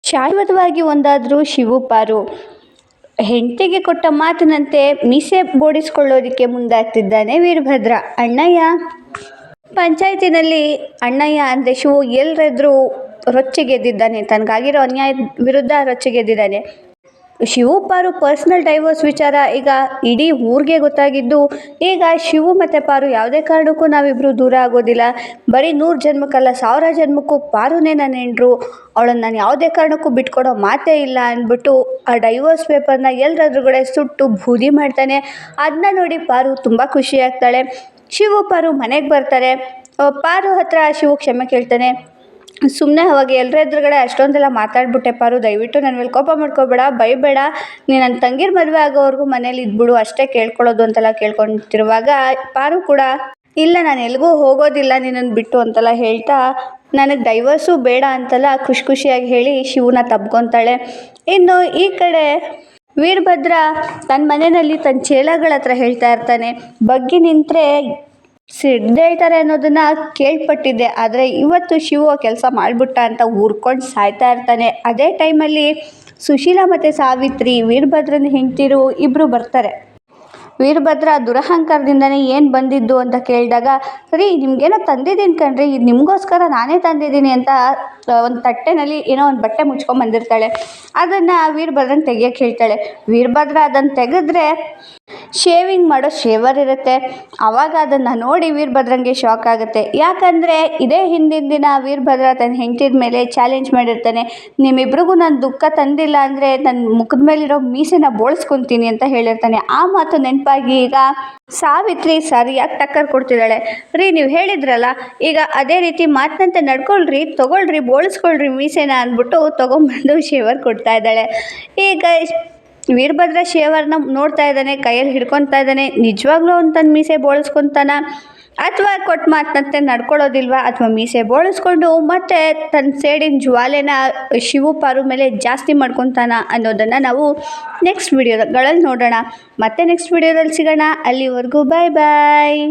ಶಾಶ್ವತವಾಗಿ ಒಂದಾದ್ರು ಶಿವು ಪಾರು. ಹೆಂಡತಿಗೆ ಕೊಟ್ಟ ಮಾತಿನಂತೆ ಮೀಸೆ ಬೋಡಿಸಿಕೊಳ್ಳೋದಕ್ಕೆ ಮುಂದಾಗ್ತಿದ್ದಾನೆ ವೀರಭದ್ರ. ಅಣ್ಣಯ್ಯ ಪಂಚಾಯತಿನಲ್ಲಿ ಅಣ್ಣಯ್ಯ ಅಂದರೆ ಶಿವು ಎಲ್ಲರೆದ್ರು ರೊಚ್ಚಿಗೆದ್ದಿದ್ದಾನೆ. ತನಗಾಗಿರೋ ಅನ್ಯಾಯದ ವಿರುದ್ಧ ರೊಚ್ಚಿಗೆದ್ದಿದ್ದಾನೆ. ಶಿವು ಪಾರು ಪರ್ಸ್ನಲ್ ಡೈವೋರ್ಸ್ ವಿಚಾರ ಈಗ ಇಡೀ ಊರಿಗೆ ಗೊತ್ತಾಗಿದ್ದು, ಈಗ ಶಿವು ಮತ್ತು ಪಾರು ಯಾವುದೇ ಕಾರಣಕ್ಕೂ ನಾವಿಬ್ಬರು ದೂರ ಆಗೋದಿಲ್ಲ. ಬರೀ 100 ಜನ್ಮಕ್ಕಲ್ಲ 1000 ಜನ್ಮಕ್ಕೂ ಪಾರುನೇ ನನ್ನ ಹೆಂಡ್ರು, ಅವಳನ್ನು ನಾನು ಯಾವುದೇ ಕಾರಣಕ್ಕೂ ಬಿಟ್ಕೊಡೋ ಮಾತೇ ಇಲ್ಲ ಅಂದ್ಬಿಟ್ಟು ಆ ಡೈವೋರ್ಸ್ ಪೇಪರ್ನ ಎಲ್ಲರದ್ರುಗಡೆ ಸುಟ್ಟು ಬೂದಿ ಮಾಡ್ತಾನೆ. ಅದನ್ನ ನೋಡಿ ಪಾರು ತುಂಬ ಖುಷಿ ಆಗ್ತಾಳೆ. ಶಿವು ಪಾರು ಮನೆಗೆ ಬರ್ತಾರೆ. ಪಾರು ಹತ್ರ ಶಿವು ಕ್ಷಮೆ ಕೇಳ್ತಾನೆ. ಸುಮ್ಮನೆ ಅವಾಗ ಎಲ್ಲರ ಎದುರುಗಡೆ ಅಷ್ಟೊಂದೆಲ್ಲ ಮಾತಾಡ್ಬಿಟ್ಟೆ ಪಾರು, ದಯವಿಟ್ಟು ನನ್ನ ಮೇಲೆ ಕೋಪ ಮಾಡ್ಕೋಬೇಡ, ಬೈಬೇಡ, ನೀನು ನನ್ನ ತಂಗಿರ ಮದುವೆ ಆಗೋವರೆಗೂ ಮನೇಲಿ ಇದ್ಬಿಡು, ಅಷ್ಟೇ ಕೇಳ್ಕೊಳ್ಳೋದು ಅಂತೆಲ್ಲ ಕೇಳ್ಕೊತಿರುವಾಗ ಪಾರು ಕೂಡ ಇಲ್ಲ ನಾನು ಎಲ್ಲಿಗೂ ಹೋಗೋದಿಲ್ಲ ನಿನ್ನನ್ನು ಬಿಟ್ಟು ಅಂತೆಲ್ಲ ಹೇಳ್ತಾ ನನಗೆ ಡೈವರ್ಸು ಬೇಡ ಅಂತೆಲ್ಲ ಖುಷಿಯಾಗಿ ಹೇಳಿ ಶಿವನ ತಬ್ಕೊತಾಳೆ. ಇನ್ನು ಈ ಕಡೆ ವೀರಭದ್ರ ತನ್ನ ಮನೆಯಲ್ಲಿ ತನ್ನ ಚೇಲಗಳ ಹತ್ರ ಹೇಳ್ತಾ ಇರ್ತಾನೆ, ಬಗ್ಗಿ ನಿಂತರೆ ಸಿಡ್ದೇಳ್ತಾರೆ ಅನ್ನೋದನ್ನ ಕೇಳ್ಪಟ್ಟಿದ್ದೆ, ಆದರೆ ಇವತ್ತು ಶಿವು ಕೆಲಸ ಮಾಡಿಬಿಟ್ಟ ಅಂತ ಊರ್ಕೊಂಡು ಸಾಯ್ತಾ ಇರ್ತಾನೆ. ಅದೇ ಟೈಮಲ್ಲಿ ಸುಶೀಲಾ ಮತ್ತು ಸಾವಿತ್ರಿ ವೀರಭದ್ರನ ಹೆಂಡ್ತಿರು ಇಬ್ಬರು ಬರ್ತಾರೆ. ವೀರಭದ್ರ ದುರಹಂಕಾರದಿಂದನೇ ಏನು ಬಂದಿದ್ದು ಅಂತ ಕೇಳಿದಾಗ, ರೀ ನಿಮಗೇನೋ ತಂದಿದ್ದೀನಿ ಕಣ್ರಿ, ಇದು ನಿಮಗೋಸ್ಕರ ನಾನೇ ತಂದಿದ್ದೀನಿ ಅಂತ ಒಂದು ತಟ್ಟೆನಲ್ಲಿ ಏನೋ ಒಂದು ಬಟ್ಟೆ ಮುಚ್ಕೊಂಡ್ಬಂದಿರ್ತಾಳೆ. ಅದನ್ನು ವೀರಭದ್ರನ ತೆಗಿಯೋಕ್ಕೆ ಹೇಳ್ತಾಳೆ. ವೀರಭದ್ರ ಅದನ್ನು ತೆಗೆದ್ರೆ ಶೇವಿಂಗ್ ಮಾಡೋ ಶೇವರ್ ಇರುತ್ತೆ. ಆವಾಗ ಅದನ್ನು ನೋಡಿ ವೀರಭದ್ರಂಗೆ ಶಾಕ್ ಆಗುತ್ತೆ. ಯಾಕಂದರೆ ಇದೇ ಹಿಂದಿನ ದಿನ ವೀರಭದ್ರ ತನ್ನ ಹೆಂಡತಿದ ಮೇಲೆ ಚಾಲೆಂಜ್ ಮಾಡಿರ್ತಾನೆ, ನಿಮ್ಮಿಬ್ರಿಗೂ ನಾನು ದುಃಖ ತಂದಿಲ್ಲ ಅಂದರೆ ನನ್ನ ಮುಖದ ಮೇಲಿರೋ ಮೀಸೆನ ಬೋಳಿಸ್ಕೊತೀನಿ ಅಂತ ಹೇಳಿರ್ತಾನೆ. ಆ ಮಾತು ನೆನಪಾಗಿ ಈಗ ಸಾವಿತ್ರಿ ಸರಿಯಾಗಿ ಟಕ್ಕರ್ ಕೊಡ್ತಿದ್ದಾಳೆ. ರೀ ನೀವು ಹೇಳಿದ್ರಲ್ಲ, ಈಗ ಅದೇ ರೀತಿ ಮಾತಿನಂತೆ ನಡ್ಕೊಳ್ರಿ, ತೊಗೊಳ್ರಿ, ಬೋಳಿಸ್ಕೊಳ್ರಿ ಮೀಸೆನ ಅಂದ್ಬಿಟ್ಟು ತೊಗೊಂಬಂದು ಶೇವರ್ ಕೊಡ್ತಾ ಇದ್ದಾಳೆ. ಈಗ ವೀರಭದ್ರ ಶೇವರ್ನ ನೋಡ್ತಾ ಇದ್ದಾನೆ, ಕೈಯಲ್ಲಿ ಹಿಡ್ಕೊತಾ ಇದ್ದಾನೆ. ನಿಜವಾಗ್ಲೂ ಅವ್ನು ತನ್ನ ಮೀಸೆ ಬೋಳಿಸ್ಕೊತಾನ ಅಥವಾ ಕೊಟ್ಟು ಮಾತಿನಂತೆ ನಡ್ಕೊಳ್ಳೋದಿಲ್ವಾ, ಅಥವಾ ಮೀಸೆ ಬೋಳಿಸ್ಕೊಂಡು ಮತ್ತೆ ತನ್ನ ಸೇಡಿನ ಜ್ವಾಲೆನ ಶಿವು ಪಾರು ಮೇಲೆ ಜಾಸ್ತಿ ಮಾಡ್ಕೊತಾನ ಅನ್ನೋದನ್ನು ನಾವು ನೆಕ್ಸ್ಟ್ ವಿಡಿಯೋಗಳಲ್ಲಿ ನೋಡೋಣ. ಮತ್ತೆ ನೆಕ್ಸ್ಟ್ ವಿಡಿಯೋದಲ್ಲಿ ಸಿಗೋಣ. ಅಲ್ಲಿವರೆಗೂ ಬಾಯ್ ಬಾಯ್.